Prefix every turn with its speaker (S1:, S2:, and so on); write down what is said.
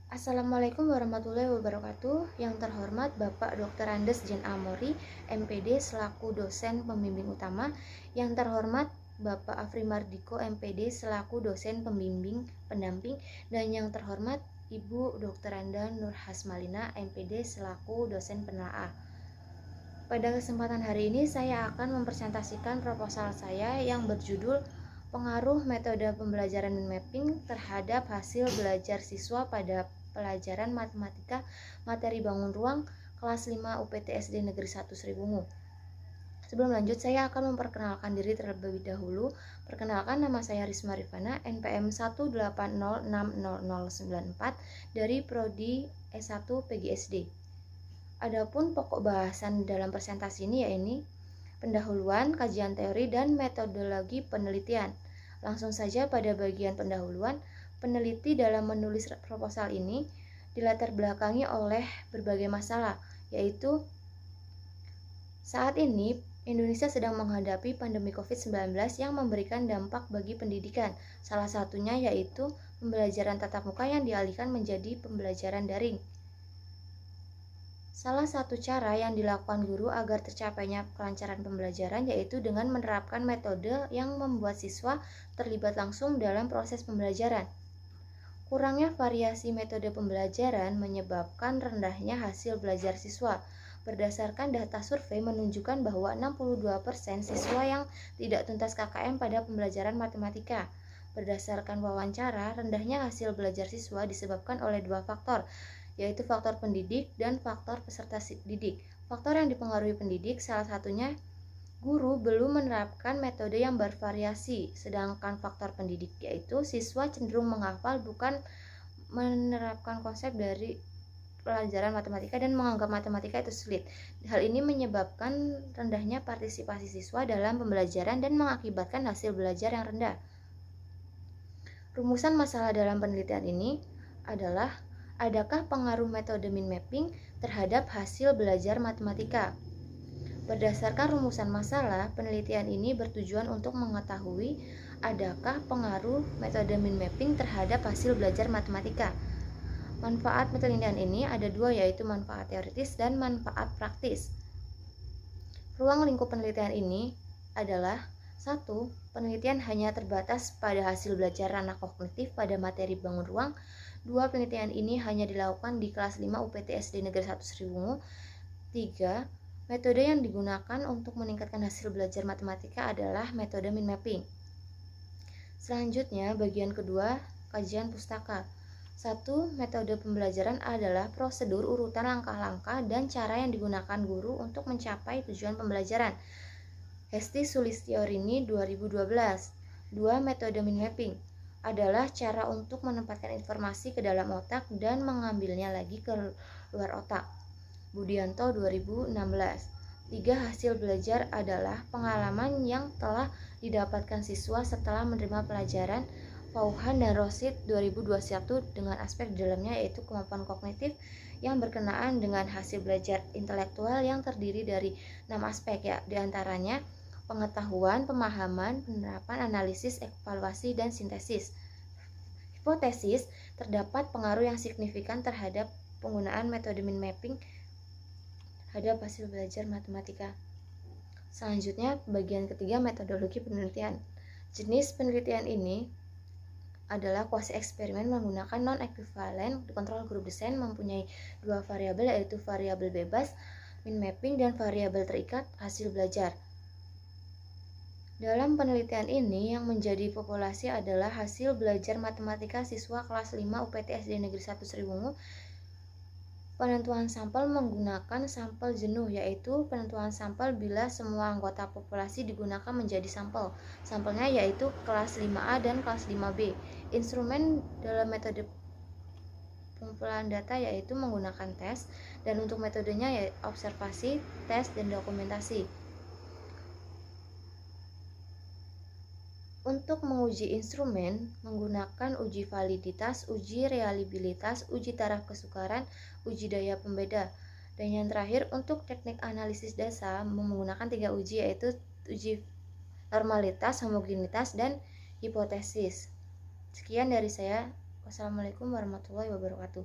S1: Assalamualaikum warahmatullahi wabarakatuh. Yang terhormat Bapak Dr. Andes Jen Amori, MPD selaku dosen pembimbing utama. Yang terhormat Bapak Afri Mardiko, MPD selaku dosen pembimbing pendamping. Dan yang terhormat Ibu Dr. Anda Nur Hasmalina, MPD selaku dosen penelaah. Pada kesempatan hari ini saya akan mempresentasikan proposal saya yang berjudul Pengaruh Metode Pembelajaran dan Mapping terhadap hasil belajar siswa pada pelajaran matematika materi bangun ruang kelas 5 UPTSD Negeri 1 Sriwungu. Sebelum lanjut, saya akan memperkenalkan diri terlebih dahulu. Perkenalkan, nama saya Risma Rifana, NPM 180600094 dari Prodi S1 PGSD. Adapun pokok bahasan dalam presentasi ini yaitu pendahuluan, kajian teori, dan metodologi penelitian. Langsung saja pada bagian pendahuluan, peneliti dalam menulis proposal ini dilatar belakangi oleh berbagai masalah, yaitu saat ini Indonesia sedang menghadapi pandemi COVID-19 yang memberikan dampak bagi pendidikan. Salah satunya yaitu pembelajaran tatap muka yang dialihkan menjadi pembelajaran daring. Salah satu cara yang dilakukan guru agar tercapainya kelancaran pembelajaran yaitu dengan menerapkan metode yang membuat siswa terlibat langsung dalam proses pembelajaran. Kurangnya variasi metode pembelajaran menyebabkan rendahnya hasil belajar siswa. Berdasarkan data survei menunjukkan bahwa 62% siswa yang tidak tuntas KKM pada pembelajaran matematika. Berdasarkan wawancara, rendahnya hasil belajar siswa disebabkan oleh dua faktor, yaitu faktor pendidik dan faktor peserta didik. Faktor yang dipengaruhi pendidik salah satunya guru belum menerapkan metode yang bervariasi, sedangkan faktor pendidik yaitu siswa cenderung menghafal bukan menerapkan konsep dari pelajaran matematika dan menganggap matematika itu sulit. Hal ini menyebabkan rendahnya partisipasi siswa dalam pembelajaran dan mengakibatkan hasil belajar yang rendah. Rumusan masalah dalam penelitian ini adalah: adakah pengaruh metode mind mapping terhadap hasil belajar matematika? Berdasarkan rumusan masalah, penelitian ini bertujuan untuk mengetahui adakah pengaruh metode mind mapping terhadap hasil belajar matematika. Manfaat penelitian ini ada dua, yaitu manfaat teoritis dan manfaat praktis. Ruang lingkup penelitian ini adalah: 1. Penelitian hanya terbatas pada hasil belajar ranah kognitif pada materi bangun ruang. 2. Penelitian ini hanya dilakukan di kelas 5 UPTSD Negeri 1 Sriwungu. 3. Metode yang digunakan untuk meningkatkan hasil belajar matematika adalah metode mind mapping. Selanjutnya, bagian kedua, kajian pustaka. 1. Metode pembelajaran adalah prosedur urutan langkah-langkah dan cara yang digunakan guru untuk mencapai tujuan pembelajaran. Hesti Sulistiorini 2012. 2. Metode mind mapping adalah cara untuk menempatkan informasi ke dalam otak dan mengambilnya lagi ke luar otak. Budianto 2016. 3. Hasil belajar adalah pengalaman yang telah didapatkan siswa setelah menerima pelajaran. Fauhan dan Rosid 2021 dengan aspek di dalamnya yaitu kemampuan kognitif yang berkenaan dengan hasil belajar intelektual yang terdiri dari 6 aspek, ya, diantaranya pengetahuan, pemahaman, penerapan, analisis, evaluasi, dan sintesis. Hipotesis: terdapat pengaruh yang signifikan terhadap penggunaan metode mind mapping terhadap hasil belajar matematika. Selanjutnya, bagian ketiga, metodologi penelitian. Jenis penelitian ini adalah kuasi eksperimen menggunakan non-equivalent control group design, mempunyai dua variabel, yaitu variabel bebas mind mapping dan variabel terikat hasil belajar. Dalam penelitian ini yang menjadi populasi adalah hasil belajar matematika siswa kelas 5 UPTSD Negeri 1 Sriwungu. Penentuan sampel menggunakan sampel jenuh, yaitu penentuan sampel bila semua anggota populasi digunakan menjadi sampel. Sampelnya yaitu kelas 5A dan kelas 5B. Instrumen dalam metode pengumpulan data yaitu menggunakan tes, dan untuk metodenya yaitu observasi, tes, dan dokumentasi. Untuk menguji instrumen menggunakan uji validitas, uji reliabilitas, uji taraf kesukaran, uji daya pembeda. Dan yang terakhir, untuk teknik analisis data menggunakan 3 uji, yaitu uji normalitas, homogenitas, dan hipotesis. Sekian dari saya. Wassalamualaikum warahmatullahi wabarakatuh.